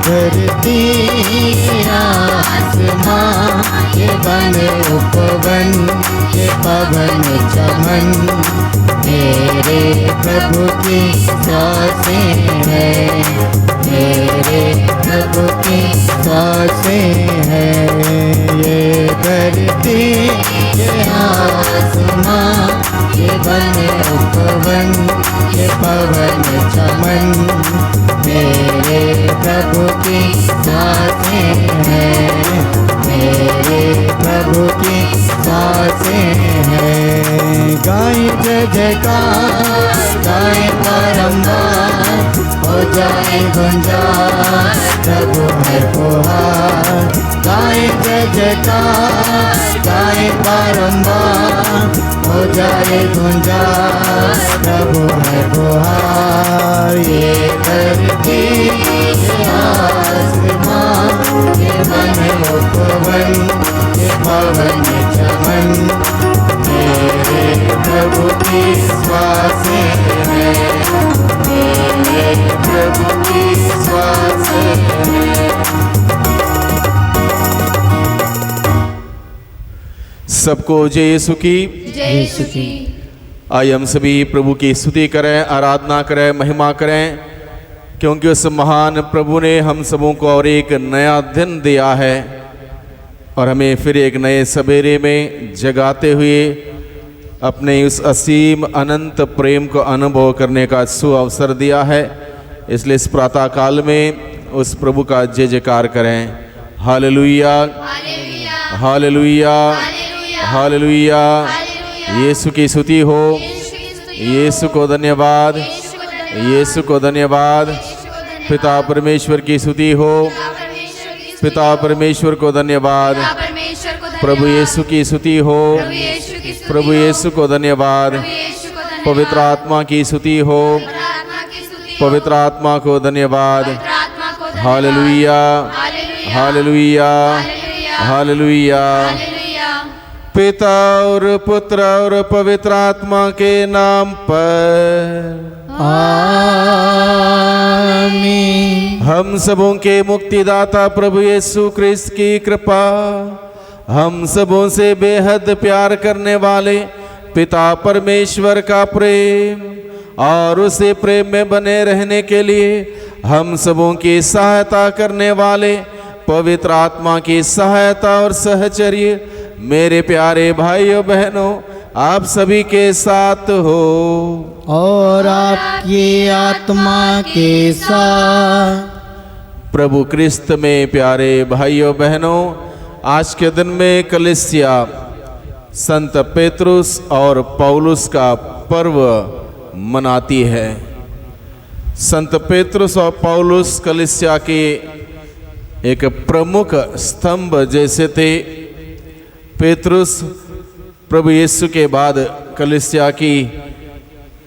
धरती आसमां ये वन उपवन ये पवन चमन मेरे प्रभु की सांसें हैं, मेरे प्रभु की सांसें हैं। ये धरती ये आसमां ये वन उपवन ये पवन चमन मेरे प्रभु की सांसें हैं, मेरे प्रभु की सांसें हैं। गाएं जय जयकार गाएं बारंबार हो जाए गुंजार प्रभु है पुकार। गाएं जय जयकार गाएं बारंबार हो जाए गुंजार प्रभु है पुकार। ये धरती ये आसमां ये वन उपवन ये पवन चमन मेरे प्रभु की सांसें हैं, मेरे प्रभु की सांसें हैं। सबको जय यीशु की। जय यीशु की। आइए हम सभी प्रभु की स्तुति करें, आराधना करें, महिमा करें, क्योंकि उस महान प्रभु ने हम सबों को और एक नया दिन दिया है और हमें फिर एक नए सवेरे में जगाते हुए अपने उस असीम अनंत प्रेम को अनुभव करने का सुअवसर दिया है। इसलिए इस प्रातः काल में उस प्रभु का जय जयकार करें। Hallelujah hallelujah hallelujah. यीशु की स्तुति हो, यीशु को धन्यवाद, यीशु को धन्यवाद। पिता परमेश्वर की स्तुति हो, पिता परमेश्वर को धन्यवाद। प्रभु यीशु की स्तुति हो, प्रभु यीशु को धन्यवाद। पवित्र आत्मा की स्तुति हो, पवित्र आत्मा को धन्यवाद। Hallelujah hallelujah hallelujah. पिता और पुत्र और पवित्र आत्मा के नाम पर आमीन। हम सबों के मुक्तिदाता प्रभु यीशु क्रिस्त की कृपा, हम सबों से बेहद प्यार करने वाले पिता परमेश्वर का प्रेम और उसे प्रेम में बने रहने के लिए हम सबों की सहायता करने वाले पवित्र आत्मा की सहायता और सहचर्य मेरे प्यारे भाइयों बहनों आप सभी के साथ हो और आपकी आत्मा के साथ। प्रभु क्रिस्त में प्यारे भाइयों बहनों, आज के दिन में कलीसिया संत पेतरुस और पौलुस का पर्व मनाती है। संत पेतरुस और पौलुस कलीसिया के एक प्रमुख स्तंभ जैसे थे। पेतरुस प्रभु यीशु के बाद कलीसिया की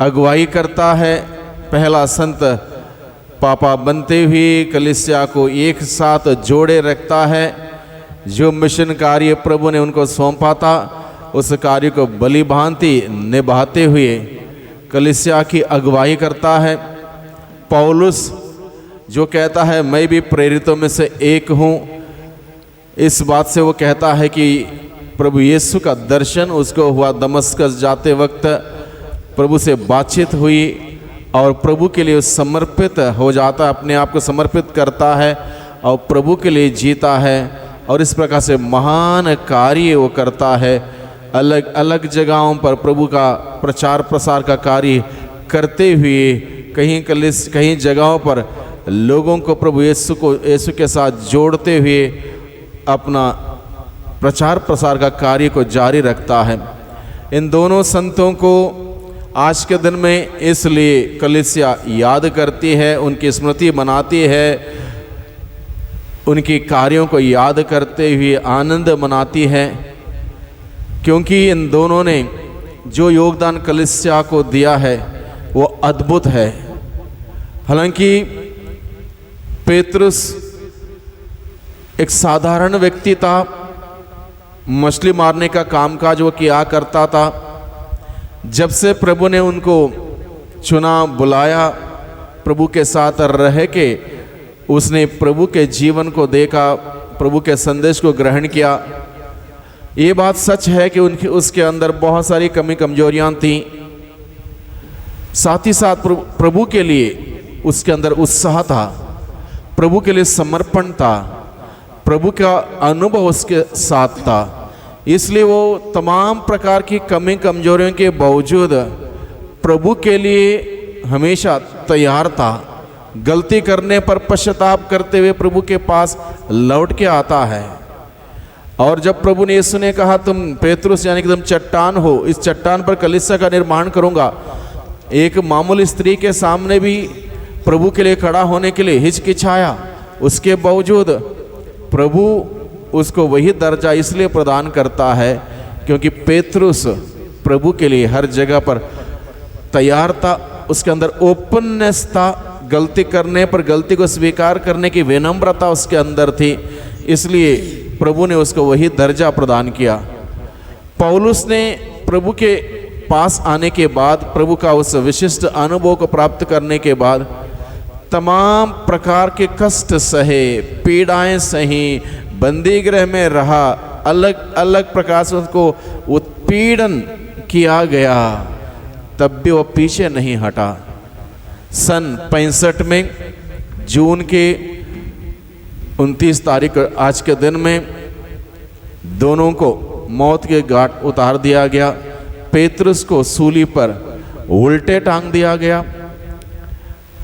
अगुवाई करता है। पहला संत पापा बनते हुए कलीसिया को एक साथ जोड़े रखता है। जो मिशन कार्य प्रभु ने उनको सौंपा था उस कार्य को भली भांति निभाते हुए कलीसिया की अगुवाई करता है। पौलुस जो कहता है मैं भी प्रेरितों में से एक हूँ, इस बात से वो कहता है कि प्रभु यीशु का दर्शन उसको हुआ। दमस्कस जाते वक्त प्रभु से बातचीत हुई और प्रभु के लिए समर्पित हो जाता है, अपने आप को समर्पित करता है और प्रभु के लिए जीता है। और इस प्रकार से महान कार्य वो करता है। अलग अलग जगहों पर प्रभु का प्रचार प्रसार का कार्य करते हुए कहीं जगहों पर लोगों को प्रभु यीशु के साथ जोड़ते हुए अपना प्रचार प्रसार का कार्य को जारी रखता है। इन दोनों संतों को आज के दिन में इसलिए कलीसिया याद करती है, उनकी स्मृति मनाती है, उनके कार्यों को याद करते हुए आनंद मनाती है, क्योंकि इन दोनों ने जो योगदान कलीसिया को दिया है वो अद्भुत है। हालांकि पेतरुस एक साधारण व्यक्ति था, मछली मारने का कामकाज वो किया करता था। जब से प्रभु ने उनको चुना, बुलाया, प्रभु के साथ रह के उसने प्रभु के जीवन को देखा, प्रभु के संदेश को ग्रहण किया। ये बात सच है कि उसके अंदर बहुत सारी कमी कमजोरियां थीं। साथ ही साथ प्रभु के लिए उसके अंदर उत्साह था, प्रभु के लिए समर्पण था, प्रभु का अनुभव उसके साथ था। इसलिए वो तमाम प्रकार की कमी कमजोरियों के बावजूद प्रभु के लिए हमेशा तैयार था। गलती करने पर पश्चाताप करते हुए प्रभु के पास लौट के आता है। और जब प्रभु ने यीशु ने कहा तुम पेतरुस यानी कि तुम चट्टान हो, इस चट्टान पर कलीसिया का निर्माण करूंगा, एक मामूली स्त्री के सामने भी प्रभु के लिए खड़ा होने के लिए हिचकिचाया। उसके बावजूद प्रभु उसको वही दर्जा इसलिए प्रदान करता है क्योंकि पेतरुस प्रभु के लिए हर जगह पर तैयार था। उसके अंदर ओपननेस था, गलती करने पर गलती को स्वीकार करने की विनम्रता उसके अंदर थी, इसलिए प्रभु ने उसको वही दर्जा प्रदान किया। पौलुस ने प्रभु के पास आने के बाद, प्रभु का उस विशिष्ट अनुभव को प्राप्त करने के बाद तमाम प्रकार के कष्ट सहे, पीड़ाएं सही, बंदी गृह में रहा, अलग अलग प्रकार से उसको उत्पीड़न किया गया, तब भी वो पीछे नहीं हटा। सन 65 में जून के 29 तारीख आज के दिन में दोनों को मौत के घाट उतार दिया गया। पेतरुस को सूली पर उल्टे टांग दिया गया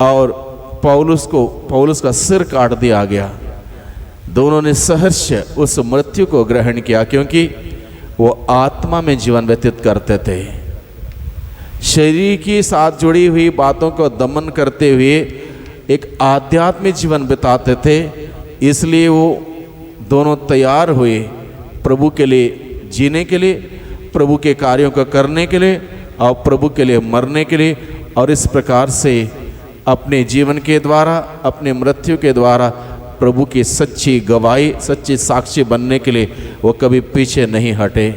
और पौलुस का सिर काट दिया गया। दोनों ने सहर्ष उस मृत्यु को ग्रहण किया क्योंकि वो आत्मा में जीवन व्यतीत करते थे, शरीर के साथ जुड़ी हुई बातों को दमन करते हुए एक आध्यात्मिक जीवन बिताते थे। इसलिए वो दोनों तैयार हुए प्रभु के लिए जीने के लिए, प्रभु के कार्यों को करने के लिए और प्रभु के लिए मरने के लिए, और इस प्रकार से अपने जीवन के द्वारा, अपने मृत्यु के द्वारा प्रभु की सच्ची गवाही, सच्ची साक्षी बनने के लिए वो कभी पीछे नहीं हटे।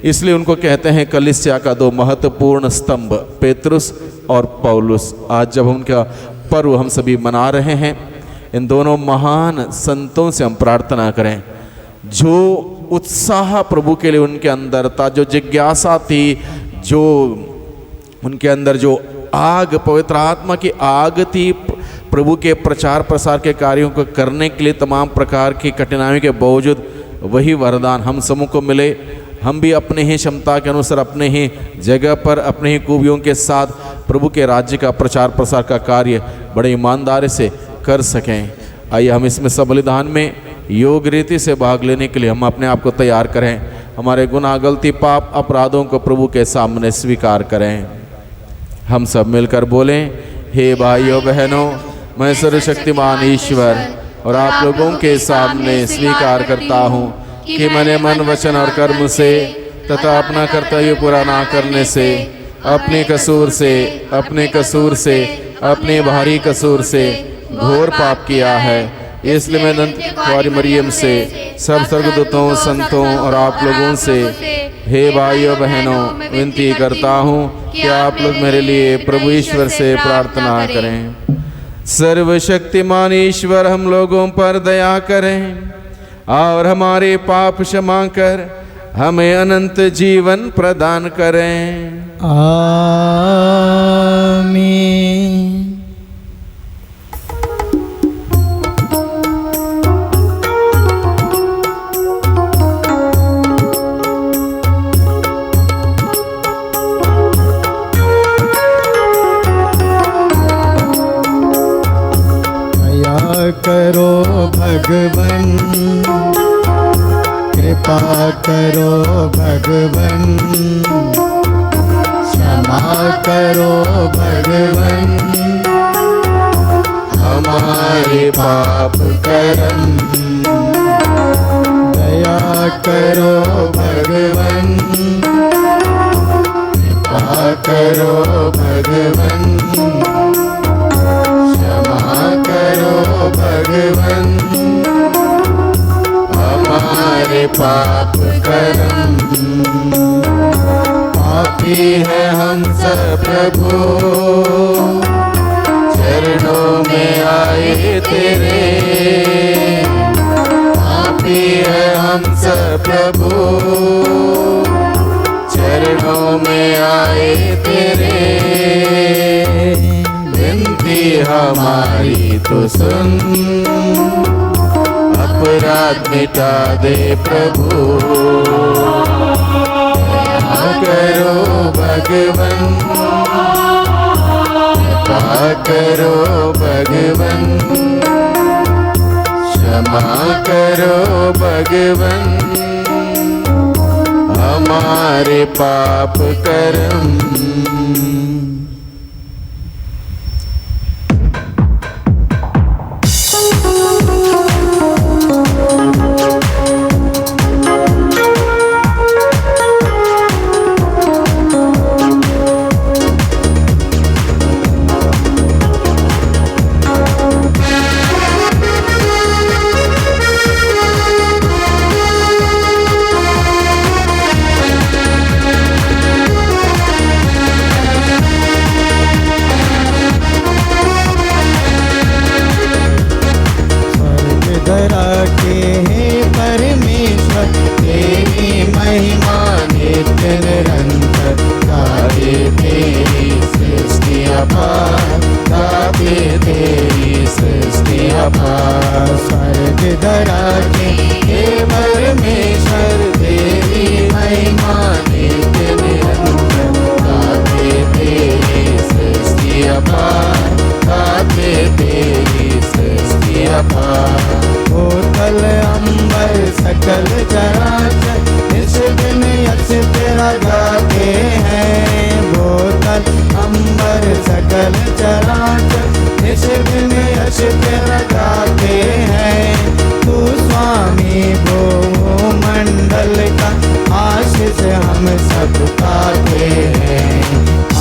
इसलिए उनको कहते हैं कलीसिया का दो महत्वपूर्ण स्तंभ, पेतरुस और पौलुस। आज जब उनका पर्व हम सभी मना रहे हैं, इन दोनों महान संतों से हम प्रार्थना करें, जो उत्साह प्रभु के लिए उनके अंदर था, जो जिज्ञासा थी, जो उनके अंदर जो आग, पवित्र आत्मा की आग थी, प्रभु के प्रचार प्रसार के कार्यों को करने के लिए तमाम प्रकार की कठिनाइयों के बावजूद वही वरदान हम समूह को मिले। हम भी अपने ही क्षमता के अनुसार, अपने ही जगह पर, अपने ही खूबियों के साथ प्रभु के राज्य का प्रचार प्रसार का कार्य बड़े ईमानदारी से कर सकें। आइए हम इसमें सब बलिदान में योग रीति से भाग लेने के लिए हम अपने आप को तैयार करें। हमारे गुनाह, गलती, पाप, अपराधों को प्रभु के सामने स्वीकार करें। हम सब मिलकर बोलें, हे भाइयों बहनों, मैं सर्वशक्तिमान ईश्वर और आप लोगों के सामने स्वीकार करता हूँ कि मैंने मन, वचन और कर्म से तथा अपना कर्तव्य पूरा ना करने से, अपने कसूर से, अपने भारी कसूर से घोर पाप किया है। इसलिए मैं दंत कुंवारी मरियम से, सब स्वर्गदूतों, संतों और आप लोगों से, हे भाइयों बहनों, विनती करता हूँ कि आप लोग मेरे लिए प्रभु ईश्वर से प्रार्थना करें। सर्वशक्तिमान ईश्वर हम लोगों पर दया करें और हमारे पाप क्षमा कर हमें अनंत जीवन प्रदान करें। आमीन। करो भगवन, कृपा करो भगवन, क्षमा क्षमा करो भगवन हमारे पाप कर्म। दया करो भगवन कृपा करो भगवन क्षमा करो भगवन हमारे पाप कर्म। पापी है हम सब प्रभु चरणों में आए तेरे। पापी है हम सब प्रभु चरणों में आए तेरे। विनती हमारी तो सुन अपराध मिटा दे प्रभु। दया करो भगवन कृपा करो भगवन क्षमा करो भगवन हमारे पाप कर्म। धरा के हे परमेश्वर तेरी महिमा नित्य निरंतर गाए तेरी सृष्टि अपार गाते तेरी सृष्टि अपार। स्वर्ग धरा के हे परमेश्वर तेरी महिमा नित्य निरंतर गाते तेरी सृष्टि अपार गाते तेरी सृष्टि अपार। भूतल अंबर सकल चराचर इस दिन यश तेरा गाते हैं। भूतल अंबर सकल चराचर इस दिन यश तेरा गाते हैं। तू स्वामी भूमंडल का आशीष हम सब गाते हैं।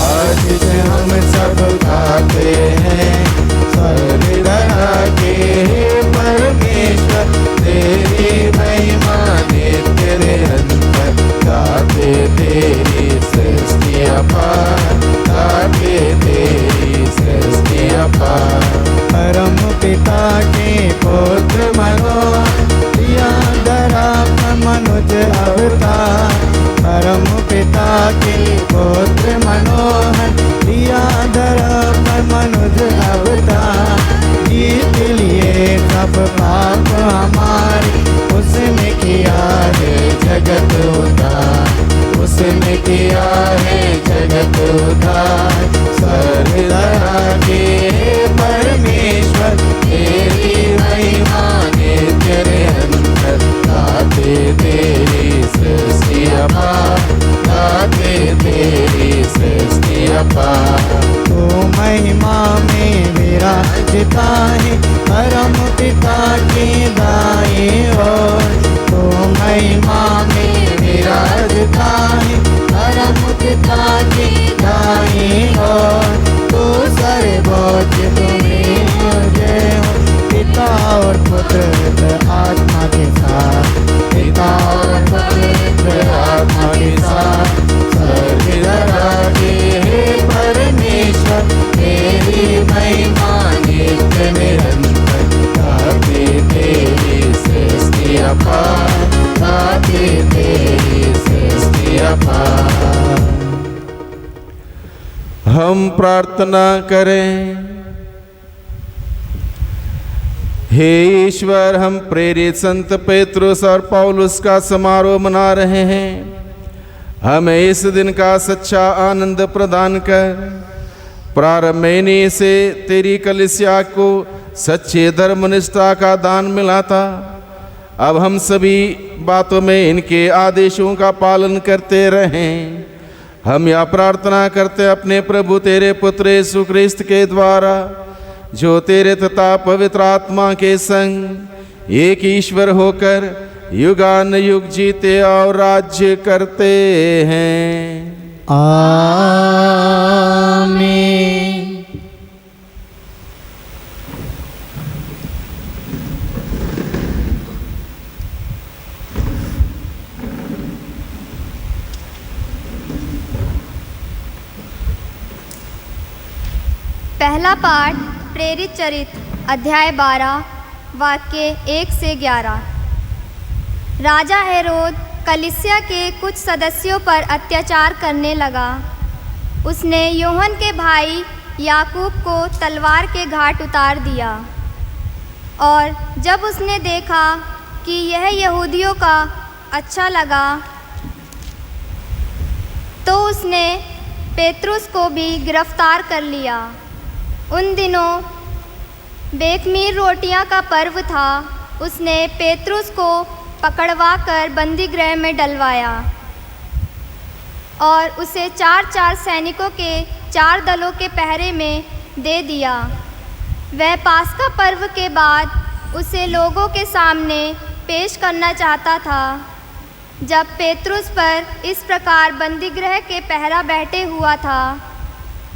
आशीष हम सब गाते हैं। स्वर्ग धरा के परमेश्वर तेरी महिमा नित्य निरंतर गाते तेरी सृष्टि अपार गाते तेरी सृष्टि अपार। परम पिता के पुत्र मनोहर लिया धरा पर मनुज अवतार। परम पिता के पुत्र मनोहर लिया धरा पर मनुज अवतार। जीत लिए सब पाप हमारे उसने किया है जगत उद्धार। उसने किया है जगत उद्धार। स्वर्ग धरा के परमेश्वर तेरी महिमा नित्य निरंतर गाते तेरी सृष्टि अपार गाते तेरी सृष्टि अपार। तू महिमा में विराजता है परम पिता के दाएं ओर। तू महिमा में विराजता है परम पिता के दाएं ओर। तू सर्वोच्च तुम्हें जय हो पिता और पुत्र आत्मा के साथ। पिता और पुत्र आत्मा के साथ। स्वर्ग धरा के हे परमेश्वर तेरी महिमा नित्य निरंतर गाते तेरी सृष्टि अपार गाते तेरी सृष्टि अपार। हम प्रार्थना करें। हे ईश्वर, हम प्रेरित संत पेत्रुस और पौलुस का समारोह मना रहे हैं। हमें इस दिन का सच्चा आनंद प्रदान कर प्रारंभ महीने से तेरी कलीसिया को सच्चे धर्मनिष्ठा का दान मिला था। अब हम सभी बातों में इनके आदेशों का पालन करते रहें हम यह प्रार्थना करते अपने प्रभु तेरे पुत्र यीशु ख्रिस्त के द्वारा, जो तेरे तथा पवित्र आत्मा के संग एक ईश्वर होकर युगान युग जीते और राज्य करते हैं। आमीन। पहला पाठ प्रेरित चरित्र अध्याय 12 वाक्य 1 से 11। राजा हेरोद कलीसिया के कुछ सदस्यों पर अत्याचार करने लगा। उसने यूहन्ना के भाई याकूब को तलवार के घाट उतार दिया, और जब उसने देखा कि यह यहूदियों का अच्छा लगा, तो उसने पेतरुस को भी गिरफ्तार कर लिया। उन दिनों बेखमीर रोटियां का पर्व था। उसने पेतरुस को पकड़वा कर बंदी गृह में डलवाया और उसे 4-4 सैनिकों के 4 दलों के पहरे में दे दिया। वह पास्का पर्व के बाद उसे लोगों के सामने पेश करना चाहता था। जब पेतरुस पर इस प्रकार बंदी गृह के पहरा बैठे हुआ था,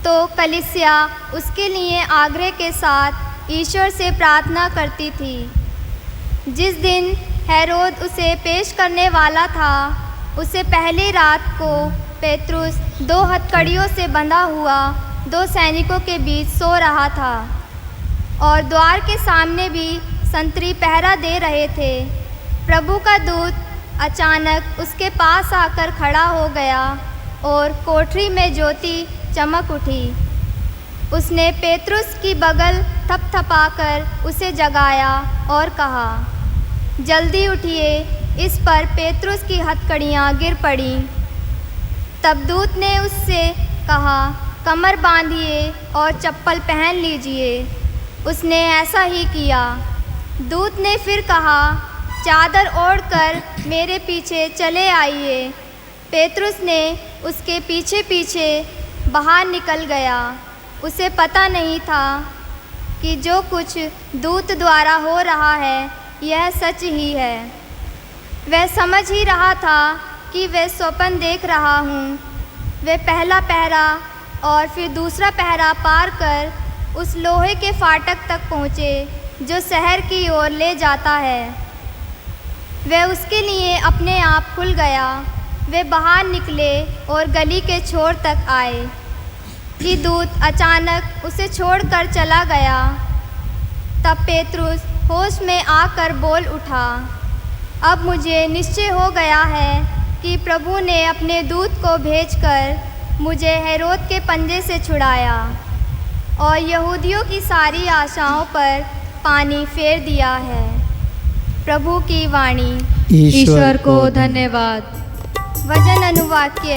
तो कलीसिया उसके लिए आग्रह के साथ ईश्वर से प्रार्थना करती थी। जिस दिन हेरोद उसे पेश करने वाला था, उसे पहली रात को पेतरुस 2 हथकड़ियों से बंधा हुआ 2 सैनिकों के बीच सो रहा था, और द्वार के सामने भी संतरी पहरा दे रहे थे। प्रभु का दूत अचानक उसके पास आकर खड़ा हो गया और कोठरी में ज्योति चमक उठी। उसने पेतरुस की बगल थपथपाकर उसे जगाया और कहा, जल्दी उठिए। इस पर पेतरुस की हथकड़ियाँ गिर पड़ीं। तब दूत ने उससे कहा, कमर बांधिए और चप्पल पहन लीजिए। उसने ऐसा ही किया। दूत ने फिर कहा, चादर ओढ़कर मेरे पीछे चले आइए। पेतरुस ने उसके पीछे पीछे बाहर निकल गया। उसे पता नहीं था कि जो कुछ दूत द्वारा हो रहा है यह सच ही है। वह समझ ही रहा था कि वह स्वप्न देख रहा हूँ। वह पहला पहरा और फिर दूसरा पहरा पार कर उस लोहे के फाटक तक पहुँचे जो शहर की ओर ले जाता है। वह उसके लिए अपने आप खुल गया। वे बाहर निकले और गली के छोर तक आए कि दूत अचानक उसे छोड़कर चला गया। तब पेतरुस होश में आकर बोल उठा, अब मुझे निश्चय हो गया है कि प्रभु ने अपने दूत को भेजकर मुझे हेरोद के पंजे से छुड़ाया और यहूदियों की सारी आशाओं पर पानी फेर दिया है। प्रभु की वाणी। ईश्वर को धन्यवाद। वचन अनुवाक्य।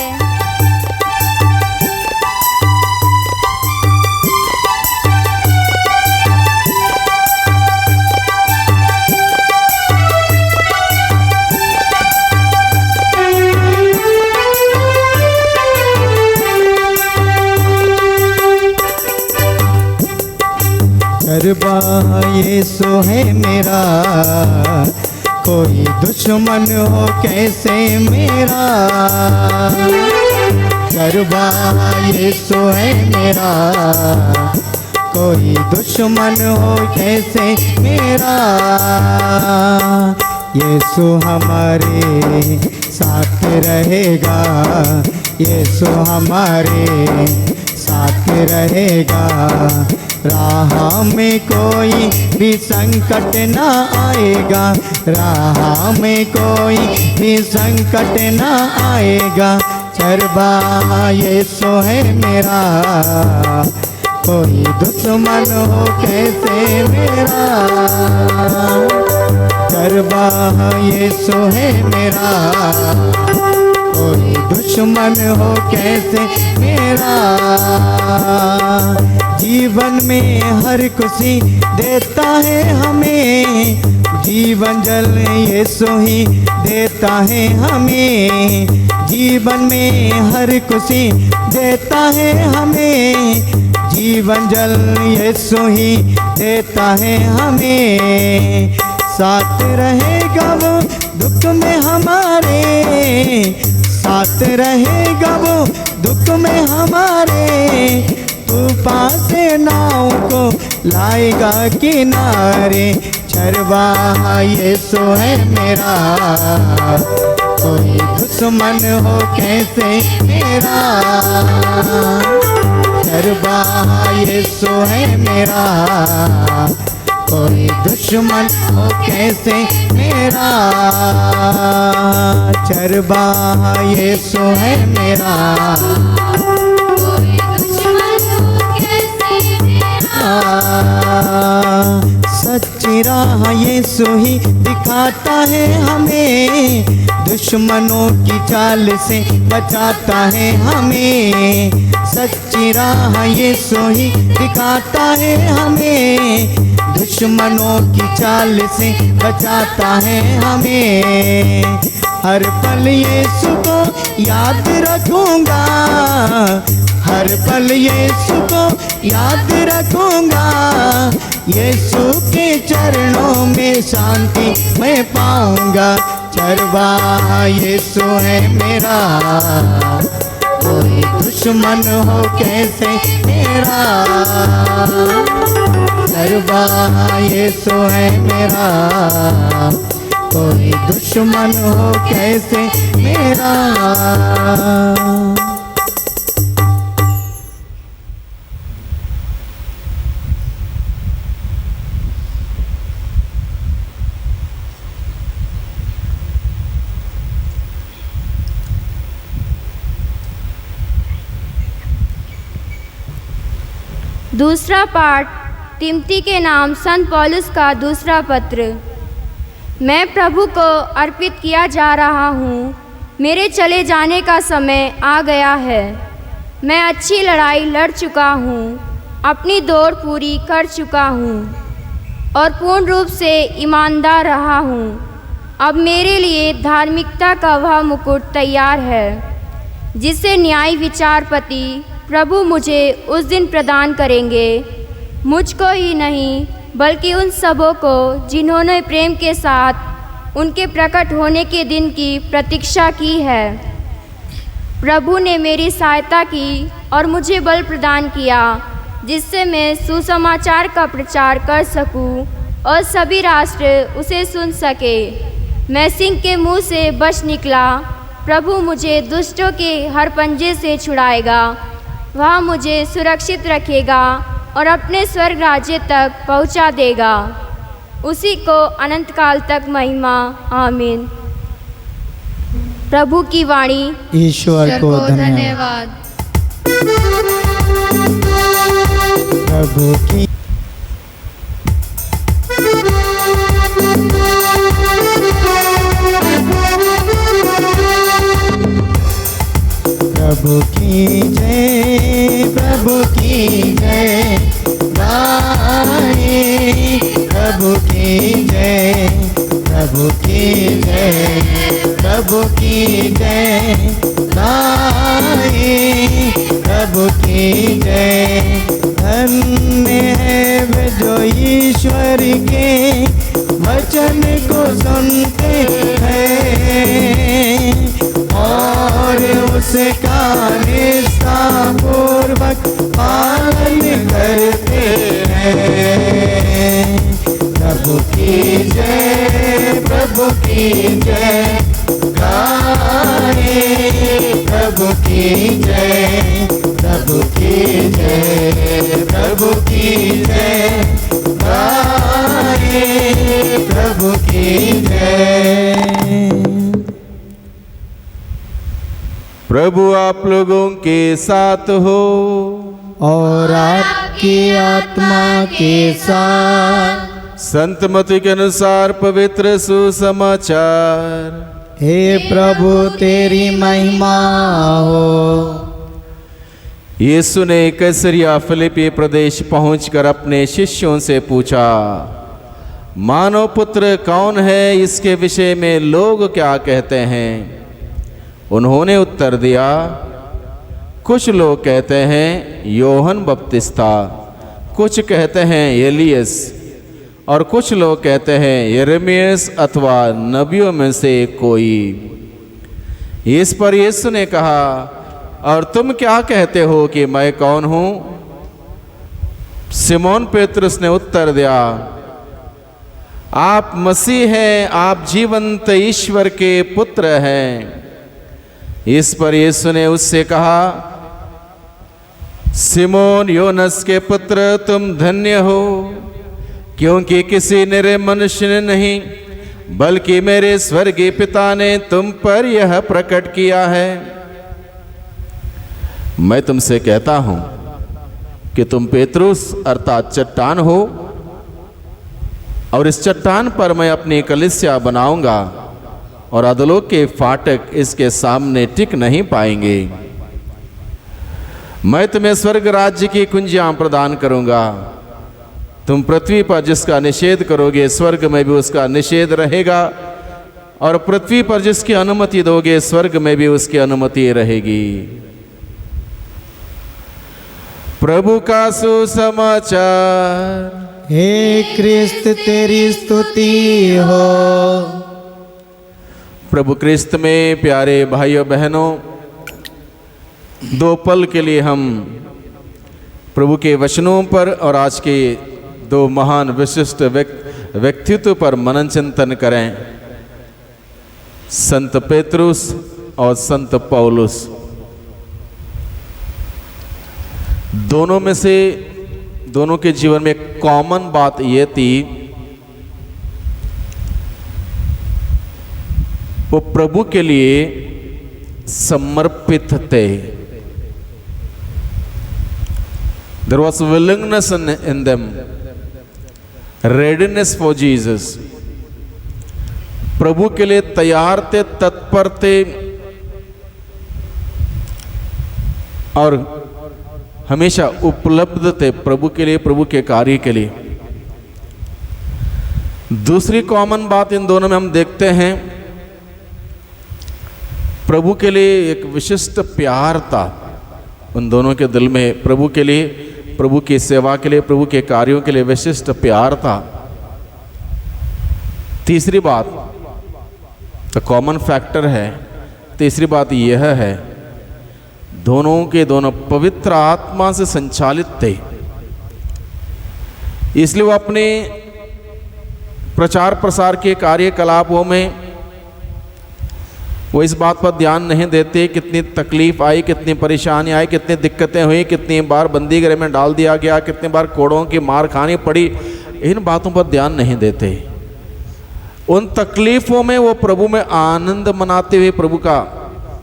गरबा यीशु है मेरा, कोई दुश्मन हो कैसे मेरा। गरबा यीशु है मेरा, कोई दुश्मन हो कैसे मेरा। यीशु हमारे साथ रहेगा, यीशु हमारे साथ रहेगा। राह में कोई भी संकट ना आएगा, राह में कोई भी संकट ना आएगा। चरबा यीशु है मेरा, कोई दुश्मन हो कैसे मेरा। चरबा यीशु है मेरा, कोई दुश्मन हो कैसे मेरा। जीवन में हर खुशी देता है हमें, जीवन जल यीशु ही देता है हमें, जीवन में हर खुशी देता है हमें। जीवन जल यीशु ही देता है हमें, साथ रहेगा वो दुख में हमारे, साथ रहेगा वो दुख में हमारे। तूफान से नाव को लाएगा किनारे, चरवाहा यीशु है मेरा, कोई दुश्मन हो कैसे मेरा। चरवाहा यीशु है मेरा, कोई दुश्मन हो कैसे मेरा। चरवाहा यीशु है मेरा, सच्ची राह यीशु ही दिखाता है हमें, दुश्मनों की चाल से बचाता है हमें। सच्ची राह यीशु ही दिखाता है हमें, दुश्मनों की चाल से बचाता है हमें। हर पल यीशु को याद रखूंगा, हर पल यीशु को याद रखूंगा। यीशु के चरणों में शांति मैं पाऊंगा, चरवाहा यीशु है मेरा, कोई दुश्मन हो कैसे मेरा। चरवाहा यीशु है मेरा, कोई दुश्मन हो कैसे मेरा। दूसरा पाठ तिमोथी के नाम संत पौलुस का दूसरा पत्र। मैं प्रभु को अर्पित किया जा रहा हूँ, मेरे चले जाने का समय आ गया है। मैं अच्छी लड़ाई लड़ चुका हूँ, अपनी दौड़ पूरी कर चुका हूँ और पूर्ण रूप से ईमानदार रहा हूँ। अब मेरे लिए धार्मिकता का वह मुकुट तैयार है, जिसे न्याय विचारपति प्रभु मुझे उस दिन प्रदान करेंगे। मुझको ही नहीं बल्कि उन सबों को जिन्होंने प्रेम के साथ उनके प्रकट होने के दिन की प्रतीक्षा की है। प्रभु ने मेरी सहायता की और मुझे बल प्रदान किया, जिससे मैं सुसमाचार का प्रचार कर सकूं और सभी राष्ट्र उसे सुन सके। मैं सिंह के मुंह से बच निकला। प्रभु मुझे दुष्टों के हर पंजे से छुड़ाएगा, वह मुझे सुरक्षित रखेगा और अपने स्वर्ग राज्य तक पहुंचा देगा। उसी को अनंत काल तक महिमा। आमीन। प्रभु की वाणी। ईश्वर को धन्यवाद। प्रभु की प्रभु की जय, प्रभु की जय गाए। प्रभु की जय, प्रभु की जय, प्रभु की जय गाए। प्रभु की जय। धन्य है वे जो ईश्वर के वचन को सुनते हैं और उसका निष्ठापूर्वक पालन करते हैं। प्रभु की जय, प्रभु की जय गाए। प्रभु की जय, प्रभु की जय, प्रभु की जय गाए। प्रभु की जय। प्रभु आप लोगों के साथ हो और आपकी आत्मा के साथ। संत मत्ती के अनुसार पवित्र सुसमाचार। हे प्रभु तेरी महिमा हो। यीशु ने कैसरिया फिलिप्पी प्रदेश पहुंचकर अपने शिष्यों से पूछा, मानव पुत्र कौन है, इसके विषय में लोग क्या कहते हैं? उन्होंने उत्तर दिया, कुछ लोग कहते हैं यूहन्ना बपतिस्ता, कुछ कहते हैं एलियस, और कुछ लोग कहते हैं यिर्मयाह अथवा नबियों में से कोई। इस पर यीशु ने कहा, और तुम क्या कहते हो कि मैं कौन हूं? सिमोन पेतरुस ने उत्तर दिया, आप मसीह हैं, आप जीवंत ईश्वर के पुत्र हैं। इस पर यीशु ने उससे कहा, सिमोन योनस के पुत्र, तुम धन्य हो, क्योंकि किसी निरे मनुष्य ने नहीं बल्कि मेरे स्वर्गीय पिता ने तुम पर यह प्रकट किया है। मैं तुमसे कहता हूं कि तुम पेतरुस अर्थात चट्टान हो, और इस चट्टान पर मैं अपनी कलीसिया बनाऊंगा, और अधोलोक के फाटक इसके सामने टिक नहीं पाएंगे। मैं तुम्हें स्वर्ग राज्य की कुंजियां प्रदान करूंगा। तुम पृथ्वी पर जिसका निषेध करोगे, स्वर्ग में भी उसका निषेध रहेगा, और पृथ्वी पर जिसकी अनुमति दोगे, स्वर्ग में भी उसकी अनुमति रहेगी। प्रभु का सुसमाचार। हे क्रिस्त तेरी स्तुति हो। प्रभु क्रिस्त में प्यारे भाइयों बहनों, दो पल के लिए हम प्रभु के वचनों पर और आज के दो महान विशिष्ट व्यक्तित्व पर मनन चिंतन करें, संत पेतरुस और संत पौलुस। दोनों में से दोनों के जीवन में कॉमन बात यह थी, वो प्रभु के लिए समर्पित थे। There was willingness in them, readiness for Jesus. प्रभु के लिए तैयार थे, तत्पर थे, और हमेशा उपलब्ध थे प्रभु के लिए, प्रभु के कार्य के लिए। दूसरी कॉमन बात इन दोनों में हम देखते हैं, प्रभु के लिए एक विशिष्ट प्यार था उन दोनों के दिल में। प्रभु के लिए, प्रभु की सेवा के लिए, प्रभु के कार्यों के लिए विशिष्ट प्यार था। तीसरी बात तो कॉमन फैक्टर है, तीसरी बात यह है, दोनों के दोनों पवित्र आत्मा से संचालित थे। इसलिए वो अपने प्रचार प्रसार के कार्यकलापों में वो इस बात पर ध्यान नहीं देते कितनी तकलीफ आई, कितनी परेशानी आई, कितनी दिक्कतें हुई, कितनी बार बंदी गृह में डाल दिया गया, कितनी बार कोड़ों की मार खानी पड़ी, इन बातों पर ध्यान नहीं देते। उन तकलीफों में वो प्रभु में आनंद मनाते हुए प्रभु का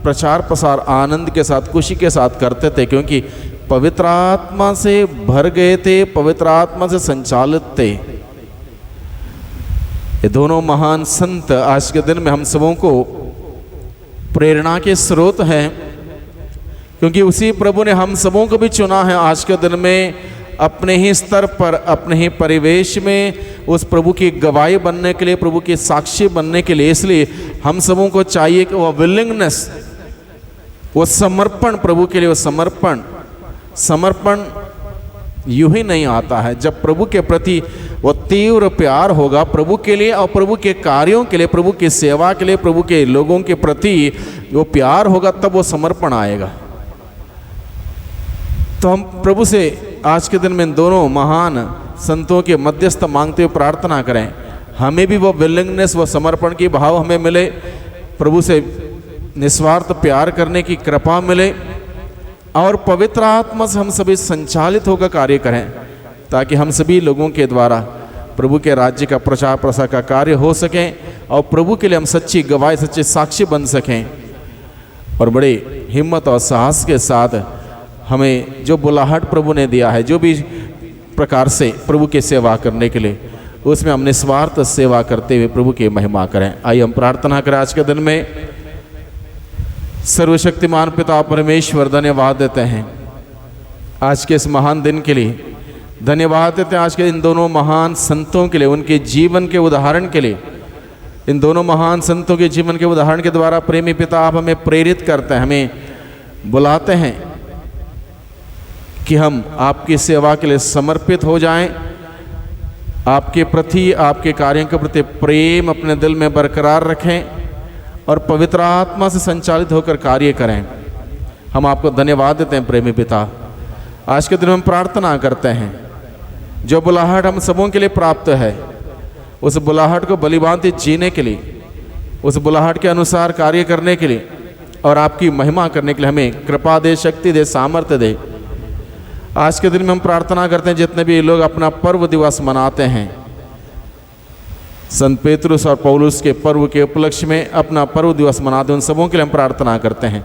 प्रचार प्रसार आनंद के साथ, खुशी के साथ करते थे, क्योंकि पवित्र आत्मा से भर गए थे, पवित्र आत्मा से संचालित थे। ये दोनों महान संत आज के दिन में हम सबों को प्रेरणा के स्रोत हैं, क्योंकि उसी प्रभु ने हम सबों को भी चुना है आज के दिन में अपने ही स्तर पर, अपने ही परिवेश में उस प्रभु की गवाही बनने के लिए, प्रभु के साक्षी बनने के लिए। इसलिए हम सबों को चाहिए कि वो विलिंगनेस, वो समर्पण, प्रभु के लिए वो समर्पण यूं ही नहीं आता है। जब प्रभु के प्रति वो तीव्र प्यार होगा, प्रभु के लिए और प्रभु के कार्यों के लिए, प्रभु की सेवा के लिए, प्रभु के लोगों के प्रति वो प्यार होगा, तब वो समर्पण आएगा। तो हम प्रभु से आज के दिन में दोनों महान संतों के मध्यस्थ मांगते हुए प्रार्थना करें, हमें भी वो विलिंगनेस, वो समर्पण की भाव हमें मिले, प्रभु से निस्वार्थ प्यार करने की कृपा मिले, और पवित्र आत्मा से हम सभी संचालित होकर कार्य करें, ताकि हम सभी लोगों के द्वारा प्रभु के राज्य का प्रचार प्रसार का कार्य हो सकें, और प्रभु के लिए हम सच्ची गवाही, सच्चे साक्षी बन सकें, और बड़े हिम्मत और साहस के साथ हमें जो बुलाहट प्रभु ने दिया है, जो भी प्रकार से प्रभु की सेवा करने के लिए, उसमें हम निस्वार्थ सेवा करते हुए प्रभु की महिमा करें। आइए हम प्रार्थना करें। आज के दिन में सर्वशक्तिमान पिता परमेश्वर धन्यवाद देते हैं आज के इस महान दिन के लिए, धन्यवाद देते हैं आज के इन दोनों महान संतों के लिए, उनके जीवन के उदाहरण के लिए। इन दोनों महान संतों के जीवन के उदाहरण के द्वारा प्रेमी पिता आप हमें प्रेरित करते हैं, हमें बुलाते हैं कि हम आपकी सेवा के लिए समर्पित हो जाएं, आपके प्रति, आपके कार्यों के प्रति प्रेम अपने दिल में बरकरार रखें और पवित्र आत्मा से संचालित होकर कार्य करें। हम आपको धन्यवाद देते हैं प्रेमी पिता। आज के दिन हम प्रार्थना करते हैं, जो बुलाहट हम सबों के लिए प्राप्त है, उस बुलाहट को बलिभांति जीने के लिए, उस बुलाहट के अनुसार कार्य करने के लिए और आपकी महिमा करने के लिए हमें कृपा दे, शक्ति दे, सामर्थ्य दे। आज के दिन में हम प्रार्थना करते हैं जितने भी लोग अपना पर्व दिवस मनाते हैं, संत पेतरुस और पौलुस के पर्व के उपलक्ष्य में अपना पर्व दिवस मनाते हैं, उन सबों के लिए हम प्रार्थना करते हैं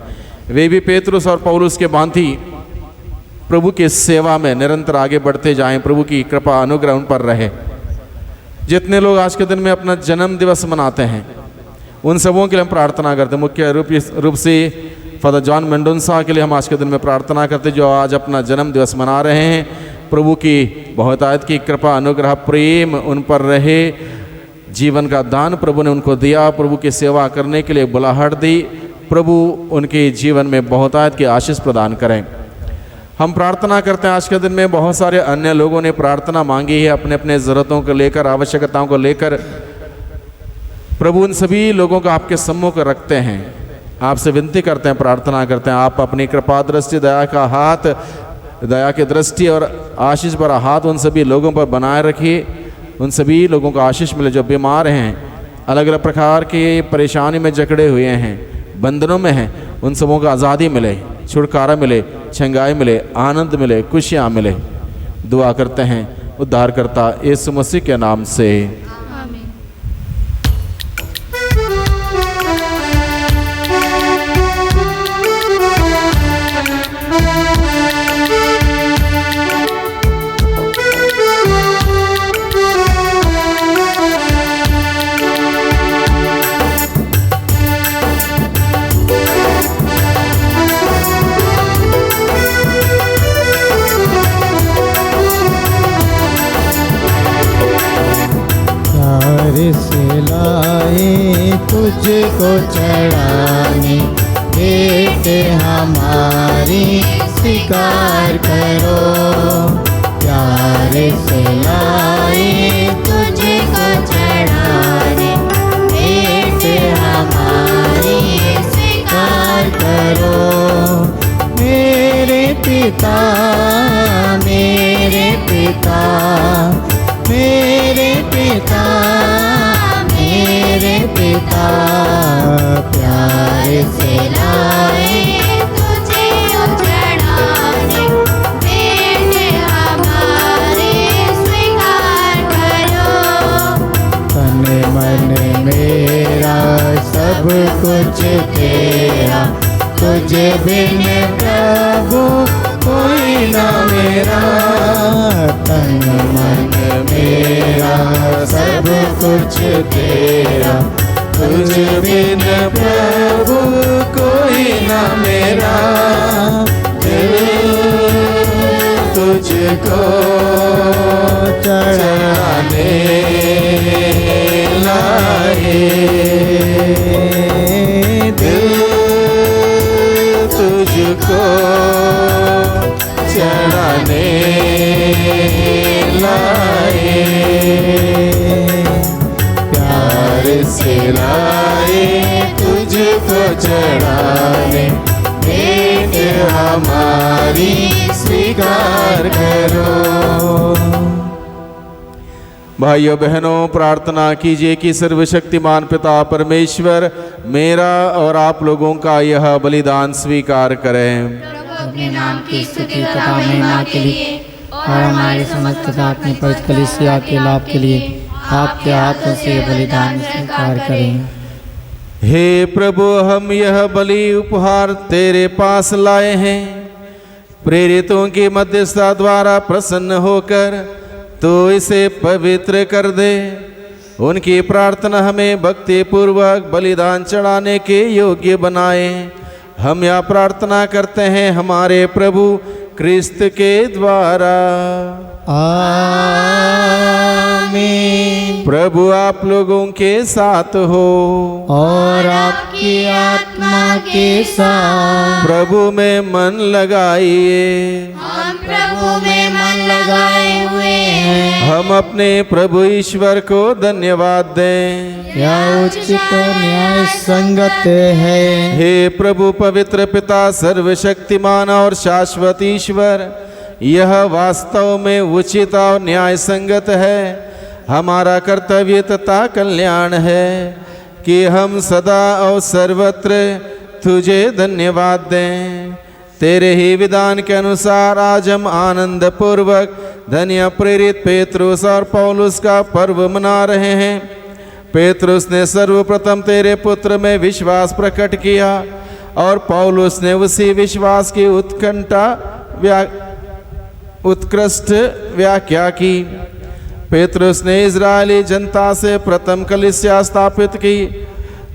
वे भी पेतरुस और पौलुस के भांति प्रभु की सेवा में निरंतर आगे बढ़ते जाएं, प्रभु की कृपा अनुग्रह उन पर रहे। जितने लोग आज के दिन में अपना जन्म दिवस मनाते हैं उन सबों के लिए हम प्रार्थना करते हैं। मुख्य रूप से फादर जॉन मेंडोंसा के लिए हम आज के दिन में प्रार्थना करते हैं, जो आज अपना जन्म दिवस मना रहे हैं। प्रभु की बहुतायत की कृपा अनुग्रह प्रेम उन पर रहे। जीवन का दान प्रभु ने उनको दिया, प्रभु की सेवा करने के लिए बुलाहट दी। प्रभु उनके जीवन में बहुतायत की आशीष प्रदान करें। हम प्रार्थना करते हैं आज के दिन में बहुत सारे अन्य लोगों ने प्रार्थना मांगी है अपने अपने ज़रूरतों को लेकर, आवश्यकताओं को लेकर। प्रभु उन सभी लोगों को आपके सम्मुख रखते हैं, आपसे विनती करते हैं, प्रार्थना करते हैं आप अपनी कृपा दृष्टि, दया का हाथ, दया की दृष्टि और आशीष भरा हाथ उन सभी लोगों पर बनाए रखिए। उन सभी लोगों को आशीष मिले जो बीमार हैं, अलग अलग प्रकार की परेशानी में जकड़े हुए हैं, बंधनों में हैं, उन सबों को आज़ादी मिले, छुटकारा मिले, छंगाई मिले, आनंद मिले, खुशियाँ मिले। दुआ करते हैं उद्धारकर्ता यीशु मसीह के नाम से। से लाए तुझको चढ़ाने, बेटे हमारी स्वीकार करो। प्यार से लाए तुझको चढ़ाने, बेटे हमारी स्वीकार करो। मेरे पिता, मेरे पिता, मेरे पिता, मेरे पिता, प्यार से लाए तुझे चढ़ाने, बेटे हमारे स्वीकार करो। तन मन मेरा सब कुछ तेरा, तुझे बिन प्रभु कोई ना मेरा। तन मन मेरा सब कुछ तेरा, तुझे बिन प्रभु कोई ना मेरा। दिल तुझको चढ़ाने लाए, दिल तुझको चढ़ाने लाए। प्यार से लाए तुझको चढ़ाने, बेटे हमारी स्वीकार करो। भाइयों बहनों, प्रार्थना कीजिए कि सर्वशक्तिमान पिता परमेश्वर मेरा और आप लोगों का यह बलिदान स्वीकार करें। अपने नाम की स्तुति तथा महिमा के लिए और हमारे समस्त आत्मिक पवित्र कलीसिया के लाभ के लिए आपके हाथों से बलिदान स्वीकार करें। हे प्रभु, हम यह बलि उपहार तेरे पास लाए हैं। प्रेरितों की मध्यस्थता द्वारा प्रसन्न होकर तो इसे पवित्र कर दे। उनकी प्रार्थना हमें भक्ति पूर्वक बलिदान चढ़ाने के योग्य बनाए। हम यह प्रार्थना करते हैं हमारे प्रभु क्रिस्त के द्वारा। आमीन। प्रभु आप लोगों के साथ हो और आपकी आत्मा के साथ। प्रभु में मन लगाइए। हम प्रभु में मन लगाए हुए हैं। हम अपने प्रभु ईश्वर को धन्यवाद दें। यह उचित और न्याय संगत है। हे प्रभु पवित्र पिता सर्वशक्तिमान और शाश्वत ईश्वर, यह वास्तव में उचित और न्याय संगत है, हमारा कर्तव्य तथा कल्याण है कि हम सदा और सर्वत्र तुझे धन्यवाद दें। तेरे ही विधान के अनुसार आज हम आनंद पूर्वक धन्य प्रेरित पेत्रुस और पौलुस का पर्व मना रहे हैं। पेत्रुस ने सर्वप्रथम तेरे पुत्र में विश्वास प्रकट किया और पौलुस ने उसी विश्वास की उत्कृष्ट व्याख्या की। पेत्रुस ने इजरायली जनता से प्रथम कलीसिया स्थापित की।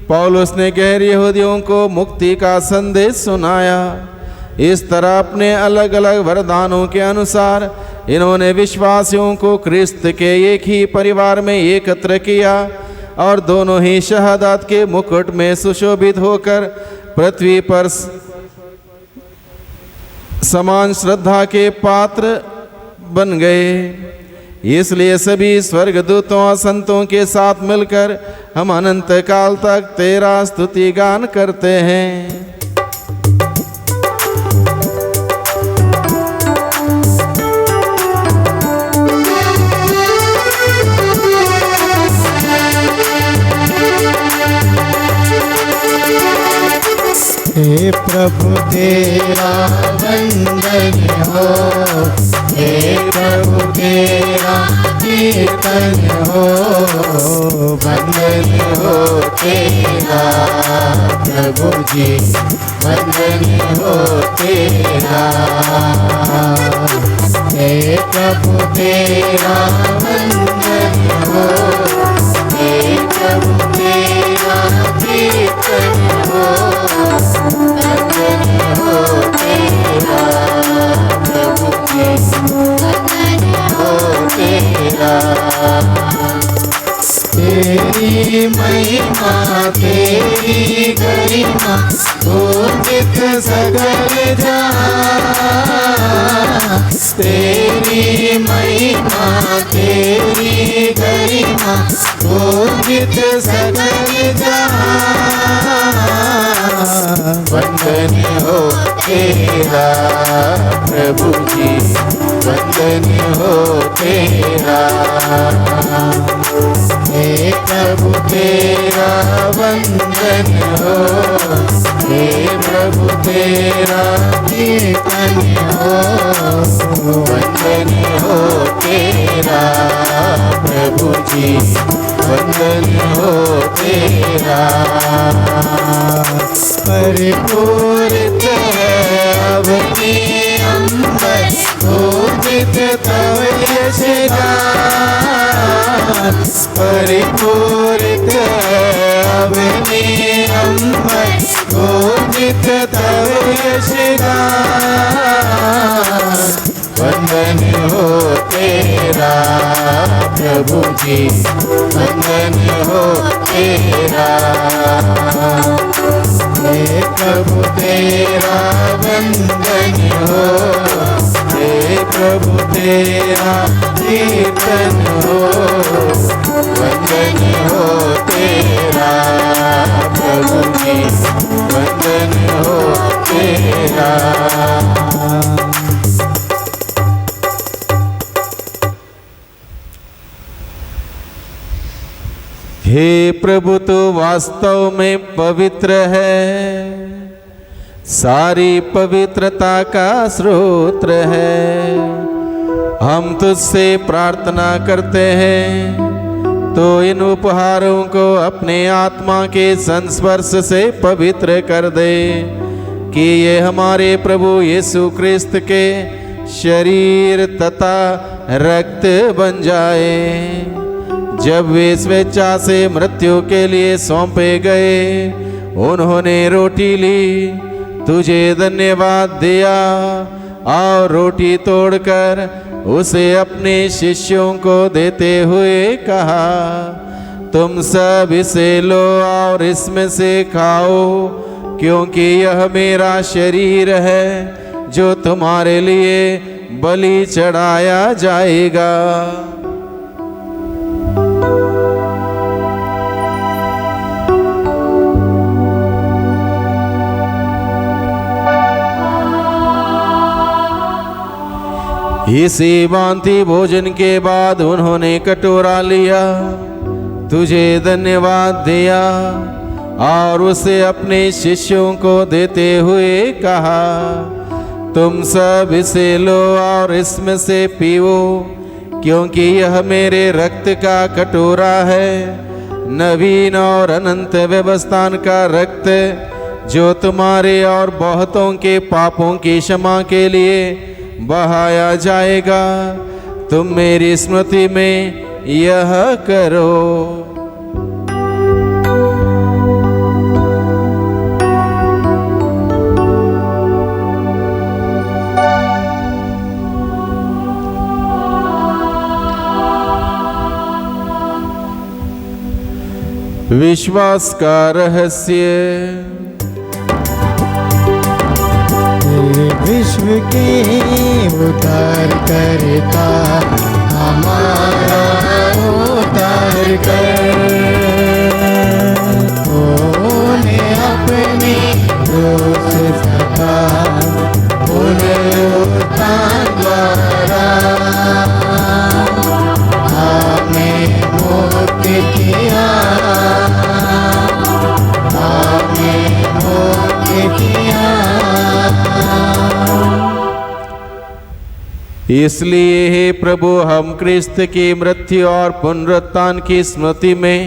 पौलुस ने गैर यहूदियों को मुक्ति का संदेश सुनाया। इस तरह अपने अलग अलग वरदानों के अनुसार इन्होंने विश्वासियों को क्रिस्त के एक ही परिवार में एकत्र किया और दोनों ही शहादत के मुकुट में सुशोभित होकर पृथ्वी पर समान श्रद्धा के पात्र बन गए। इसलिए सभी स्वर्गदूतों और संतों के साथ मिलकर हम अनंत काल तक तेरा स्तुति गान करते हैं। हे प्रभु तेरा वंदन हो। हे प्रभु तेरा कीर्तन हो। वंदन हो तेरा प्रभु जी, वंदन हो तेरा। हे प्रभु तेरा वंदन हो। हे प्रभु तेरा कीर्तन हो। वंदन हो तेरा प्रभु जी, वंदन हो तेरा। तेरी महिमा तेरी गरिमा पूजित सगल जहां। तेरी महिमा तेरी गरिमा पूजित सगल जहां। वंदन हो तेरा प्रभु जी, वंदन हो तेरा। हे प्रभु तेरा वंदन हो। हे प्रभु तेरा कीर्तन हो। वंदन हो तेरा प्रभु जी, वंदन हो तेरा। परिपूरित है अवनी अंबर, पूजित तव यशगान। परिपूरित है अवनी अंबर, पूजित तव यशगान। वंदन हो तेरा प्रभु जी, वंदन हो तेरा। हे प्रभु तेरा वंदन हो। हे प्रभु तेरा कीर्तन हो। वंदन हो तेरा प्रभु जी, वंदन हो तेरा। हे प्रभु तू वास्तव में पवित्र है, सारी पवित्रता का स्रोत है। हम तुझसे प्रार्थना करते हैं तो इन उपहारों को अपने आत्मा के संस्पर्श से पवित्र कर दे कि ये हमारे प्रभु यीशु क्रिस्त के शरीर तथा रक्त बन जाए। जब वे स्वेच्छा से मृत्यु के लिए सौंपे गए, उन्होंने रोटी ली, तुझे धन्यवाद दिया और रोटी तोड़कर उसे अपने शिष्यों को देते हुए कहा, तुम सब इसे लो और इसमें से खाओ, क्योंकि यह मेरा शरीर है जो तुम्हारे लिए बलि चढ़ाया जाएगा। इसी भांति भोजन के बाद उन्होंने कटोरा लिया, तुझे धन्यवाद दिया और उसे अपने शिष्यों को देते हुए कहा, तुम सब इसे लो और इसमें से पीओ, क्योंकि यह मेरे रक्त का कटोरा है, नवीन और अनंत व्यवस्थान का रक्त, जो तुम्हारे और बहुतों के पापों की क्षमा के लिए बहाया जाएगा। तुम मेरी स्मृति में यह करो। विश्वास का रहस्य। विश्व के उद्धार करता हमारा उद्धार कर, उन्हें अपने क्रूस सता पुनरुत्थान द्वारा हमें मुक्ति किया, हमें मुक्ति किया। इसलिए हे प्रभु, हम क्रिस्त की मृत्यु और पुनरुत्थान की स्मृति में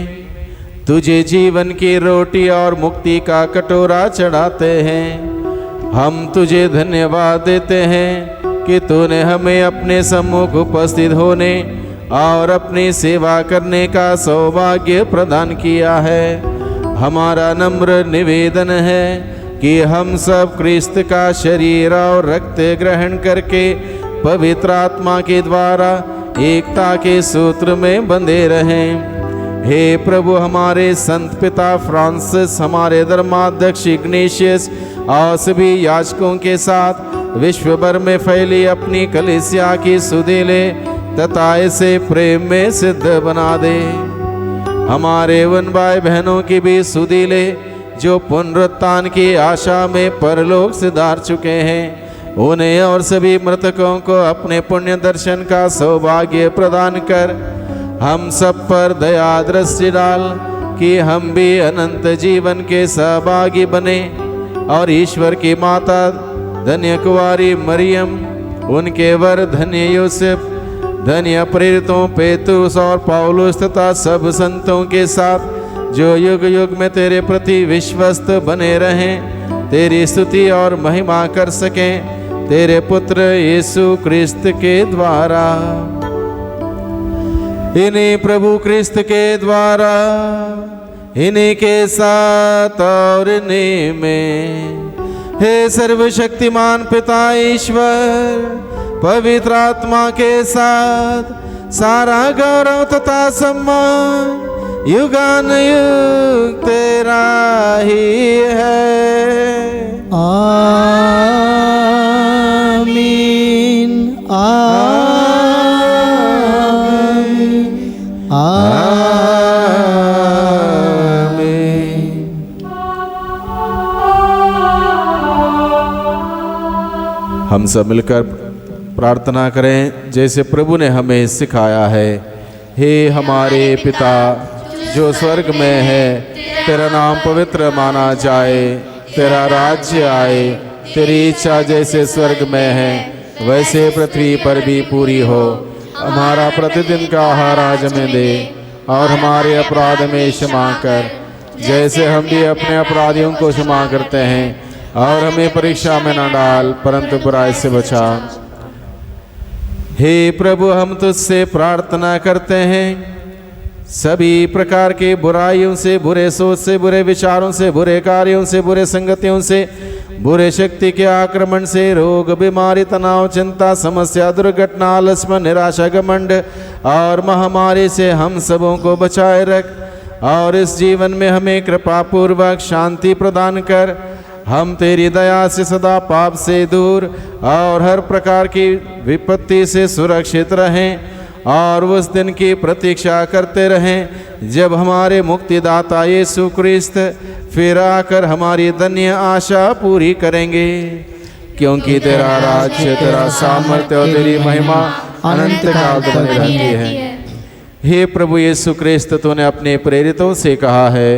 तुझे जीवन की रोटी और मुक्ति का कटोरा चढ़ाते हैं। हम तुझे धन्यवाद देते हैं कि तूने हमें अपने सम्मुख उपस्थित होने और अपनी सेवा करने का सौभाग्य प्रदान किया है। हमारा नम्र निवेदन है कि हम सब क्रिस्त का शरीर और रक्त ग्रहण करके पवित्र आत्मा के द्वारा एकता के सूत्र में बंधे रहें। हे प्रभु, हमारे संत पिता फ्रांसिस, हमारे धर्माध्यक्ष इग्नेशियस और सभी याजकों के साथ विश्व भर में फैली अपनी कलीसिया की सुधीले तथा इसे प्रेम में सिद्ध बना दे। हमारे उन भाई बहनों की भी सुधीले जो पुनरुत्थान की आशा में परलोक सिधार चुके हैं, उन्हें और सभी मृतकों को अपने पुण्य दर्शन का सौभाग्य प्रदान कर हम सब पर दया दृष्टि डाल कि हम भी अनंत जीवन के सहभागी बने और ईश्वर की माता धन्य कुंवारी मरियम, उनके वर धन्य यूसुफ, धन्य प्रेरितों पेतरुस और पौलुस तथा सब संतों के साथ जो युग युग में तेरे प्रति विश्वस्त बने रहें, तेरी स्तुति और महिमा कर सकें तेरे पुत्र यीशु क्रिस्त के द्वारा। इन्हीं प्रभु क्रिस्त के द्वारा, इन्हीं के साथ और इन्हीं में, हे सर्वशक्तिमान पिता ईश्वर, पवित्र आत्मा के साथ सारा गौरव तथा सम्मान युगानुयुग तेरा ही है। आमीन आमीन आमीन। हम सब मिलकर प्रार्थना करें जैसे प्रभु ने हमें सिखाया है। हे हमारे पिता जो स्वर्ग में है, तेरा नाम पवित्र माना जाए, तेरा राज्य आए, तेरी इच्छा जैसे स्वर्ग में है वैसे पृथ्वी पर भी पूरी हो। हमारा प्रतिदिन का आहार आज हमें दे और हमारे अपराध में क्षमा कर जैसे हम भी अपने अपराधियों को क्षमा करते हैं, और हमें परीक्षा में न डाल परंतु बुराई से बचा। हे प्रभु, हम तुझसे प्रार्थना करते हैं, सभी प्रकार के बुराइयों से, बुरे सोच से, बुरे विचारों से, बुरे कार्यों से, बुरे संगतियों से, बुरे शक्ति के आक्रमण से, रोग, बीमारी, तनाव, चिंता, समस्या, दुर्घटना, आलस्य, निराशा, घमंड और महामारी से हम सबों को बचाए रख और इस जीवन में हमें कृपा पूर्वक शांति प्रदान कर। हम तेरी दया से सदा पाप से दूर और हर प्रकार की विपत्ति से सुरक्षित रहें और उस दिन की प्रतीक्षा करते रहें जब हमारे मुक्तिदाता यीशु क्रिस्त फिर आकर हमारी धन्य आशा पूरी करेंगे, क्योंकि तेरा राज्य, तेरा सामर्थ्य और तेरी महिमा अनंत काल तक रहती है। हे प्रभु यीशु क्रिस्त, तूने अपने प्रेरितों से कहा है,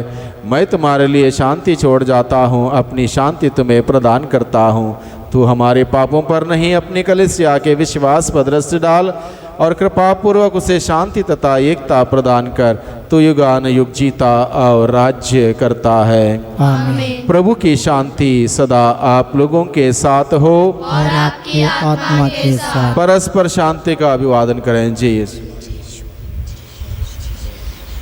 मैं तुम्हारे लिए शांति छोड़ जाता हूँ, अपनी शांति तुम्हें प्रदान करता हूँ। तू हमारे पापों पर नहीं, अपनी कलीसिया के विश्वास पर दृष्टि डाल और कृपापूर्वक उसे शांति तथा एकता प्रदान कर। तू युगानुयुग जीता और राज्य करता है। आमीन। प्रभु की शांति सदा आप लोगों के साथ हो और आपकी आत्मा के साथ। परस्पर शांति का अभिवादन करें जी।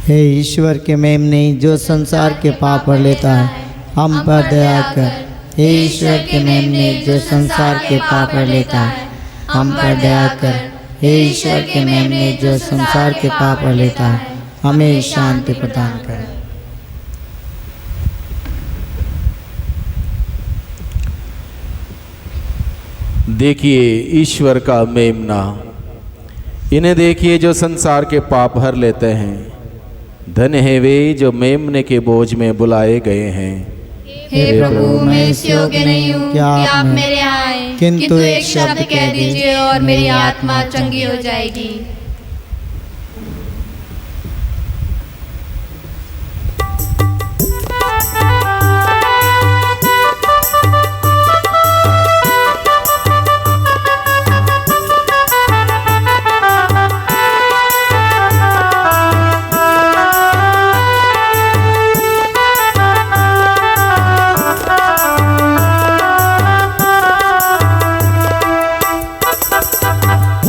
हे ईश्वर के मेमने, जो संसार के पाप पर लेता है, हम पर दया कर। हे ईश्वर के मेमने, जो संसार के पाप पर लेता है, हम पर दया कर। हे ईश्वर के मेमने, जो संसार के पाप पर लेता है, हमें शांति प्रदान कर। देखिए ईश्वर का मेमना, इन्हें देखिए जो संसार के पाप हर लेते हैं। धन्य है वे जो मेमने के बोझ में बुलाए गए हैं। हे प्रभु, मैं इस योग्य नहीं हूँ कि आप मेरे यहाँ आएं, किंतु एक शब्द कह दीजिए और मेरी आत्मा चंगी हो जाएगी।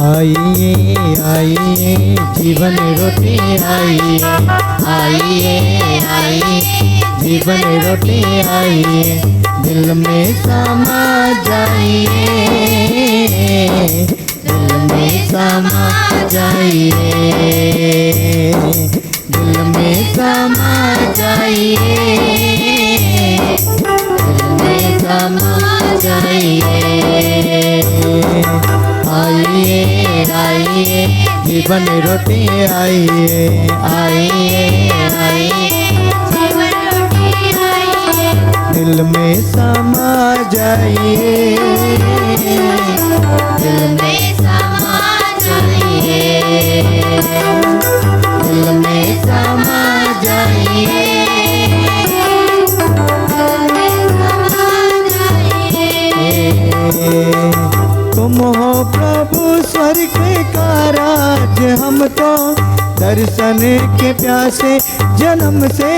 आइए आइए जीवन रोटी आइए, आइए आइए जीवन रोटी आइए, दिल में समा जाइए, दिल में समा जाइए, दिल में समा जाइए, दिल में समा जाइए। आइए आइए जीवन रोटी आइए, आइए आइए जीवन रोटी आइए, दिल में समा जाइए, दिल में समा जाइए, दिल में समा जाइए। दिल में समा जाइए। तुम हो प्रभु स्वर्ग का राज, हम तो दर्शन के प्यासे जन्म से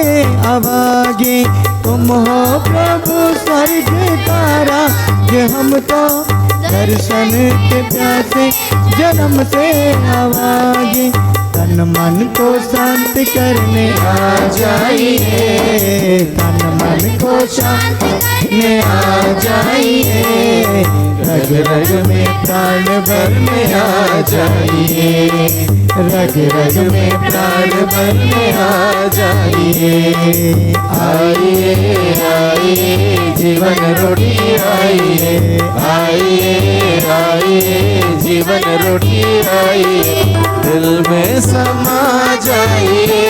अभागे। तुम हो प्रभु स्वर्ग का राज, हम तो दर्शन के प्यासे जन्म से अभागे। तन मन को शांत करने आ जाइए, तन मन को शांत करने आ जाइए, रग रग में प्राण भरने आ जाइए, रग रग में प्राण भरने आ जाइए। आइए आइए जीवन रोटी आइए, आइए आइए जीवन रोटी आइए, दिल में समा जाइए,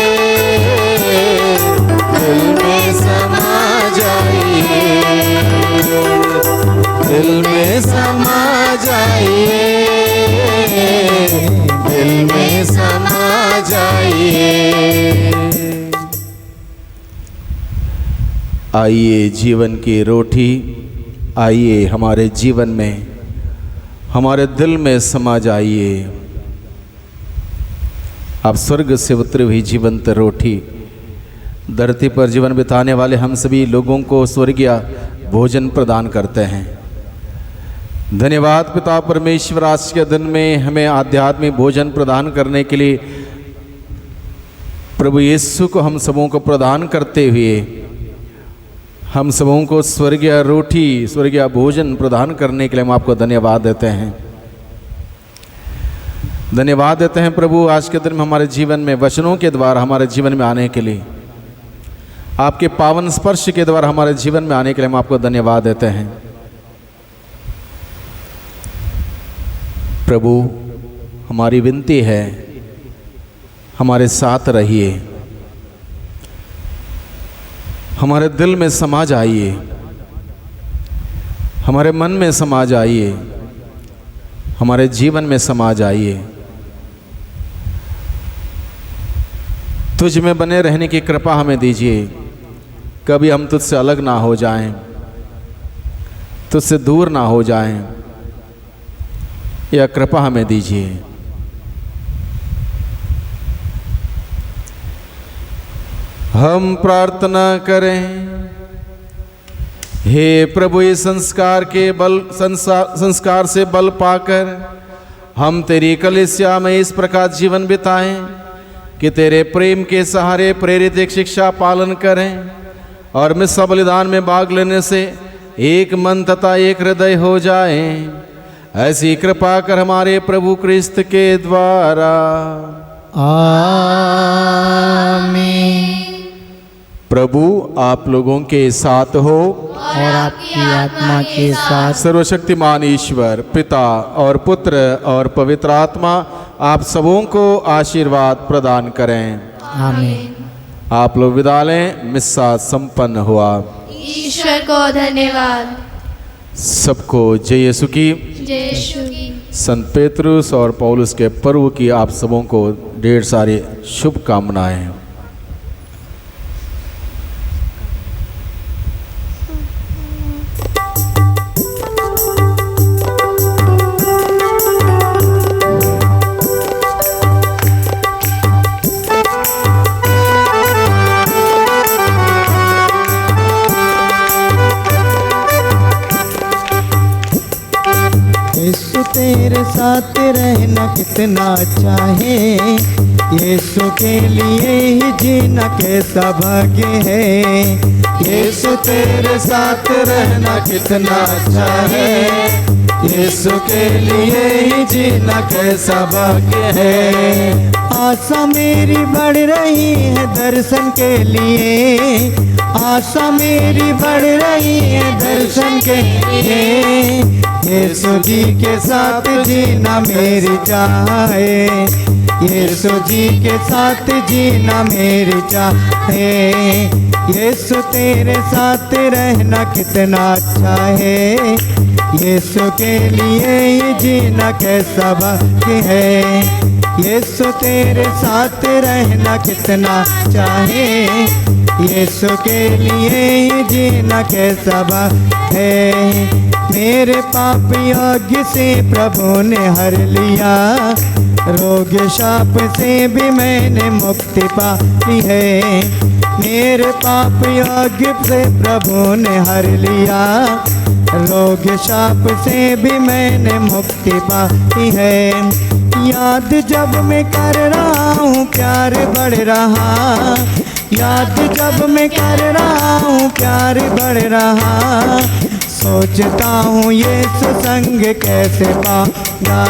दिल में समा जाइए, दिल में समा जाइए, दिल में समा जाइए। आइए जीवन की रोटी, आइए हमारे जीवन में, हमारे दिल में समा जाइए। आप स्वर्ग से उतरी हुई जीवंत रोटी, धरती पर जीवन बिताने वाले हम सभी लोगों को स्वर्गीय भोजन प्रदान करते हैं। धन्यवाद पिता परमेश्वर, आज के दिन में हमें आध्यात्मिक भोजन प्रदान करने के लिए प्रभु यीशु को हम सबों को प्रदान करते हुए हम सबों को स्वर्गीय रोटी स्वर्गीय भोजन प्रदान करने के लिए हम आपको धन्यवाद देते हैं। धन्यवाद देते हैं प्रभु आज के दिन में हमारे जीवन में वचनों के द्वारा हमारे जीवन में आने के लिए, आपके पावन स्पर्श के द्वारा हमारे जीवन में आने के लिए हम आपको धन्यवाद देते हैं। प्रभु हमारी विनती है, हमारे साथ रहिए, हमारे दिल में समा जाइए, हमारे मन में समा जाइए, हमारे जीवन में समा जाइए। तुझ में बने रहने की कृपा हमें दीजिए, कभी हम तुझसे अलग ना हो जाएं, तुझसे दूर ना हो जाएं, यह कृपा हमें दीजिए। हम प्रार्थना करें, हे प्रभु इस संस्कार से बल पाकर हम तेरी कलीसिया में इस प्रकार जीवन बिताएं कि तेरे प्रेम के सहारे प्रेरित एक शिक्षा पालन करें और मिस्सा बलिदान में भाग लेने से एक मन तथा एक हृदय हो जाएं। ऐसी कृपा कर हमारे प्रभु क्रिस्त के द्वारा। आमीन। प्रभु आप लोगों के साथ हो और आपकी आत्मा के साथ। सर्वशक्तिमान ईश्वर पिता और पुत्र और पवित्र आत्मा आप सबों को आशीर्वाद प्रदान करें। आमीन। आप लोग विदा लें, मिस्सा संपन्न हुआ। ईश्वर को धन्यवाद। सबको जय यीशु की। जय यीशु की। संत पेतरुस और पौलुस के पर्व की आप सबों को ढेर सारी शुभकामनाएं। यीशु तेरे साथ रहना कितना अच्छा है, यीशु के लिए ही जीना कैसा भाग्य है। यीशु तेरे साथ रहना कितना अच्छा है, यीशु के लिए ही जीना कैसा भाग्य है। आशा मेरी बढ़ रही है दर्शन के लिए, आशा मेरी बढ़ रही है दर्शन के लिए। यीशु जी के साथ जीना मेरी चाह है, यीशु जी के साथ जीना मेरी चाह है। यीशु तेरे साथ रहना कितना अच्छा है, यीशु के लिए ही जीना कैसा भाग्य है। यीशु तेरे साथ रहना कितना चाहे, यीशु के लिए ही जीना कैसा भाग्य है। मेरे पाप योग्य से प्रभु ने हर लिया, रोग शाप से भी मैंने मुक्ति पाई है। मेरे पाप योग्य से प्रभु ने हर लिया, रोग शाप से भी मैंने मुक्ति पाई है। याद जब मैं कर रहा हूँ प्यार बढ़ रहा, याद जब मैं कर रहा हूँ प्यार बढ़ रहा। सोचता हूँ ये संग कैसे पाऊंगा,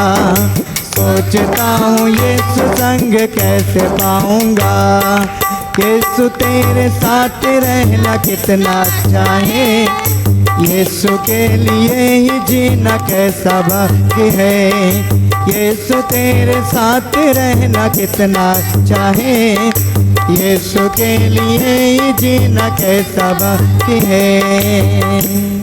सोचता हूँ ये संग कैसे पाऊंगा। यीशु तेरे साथ रहना कितना अच्छा है, यीशु के लिए ही जीना कैसा भाग्य है। यीशु तेरे साथ रहना कितना अच्छा है, यीशु के लिए ही जीना कैसा भाग्य है।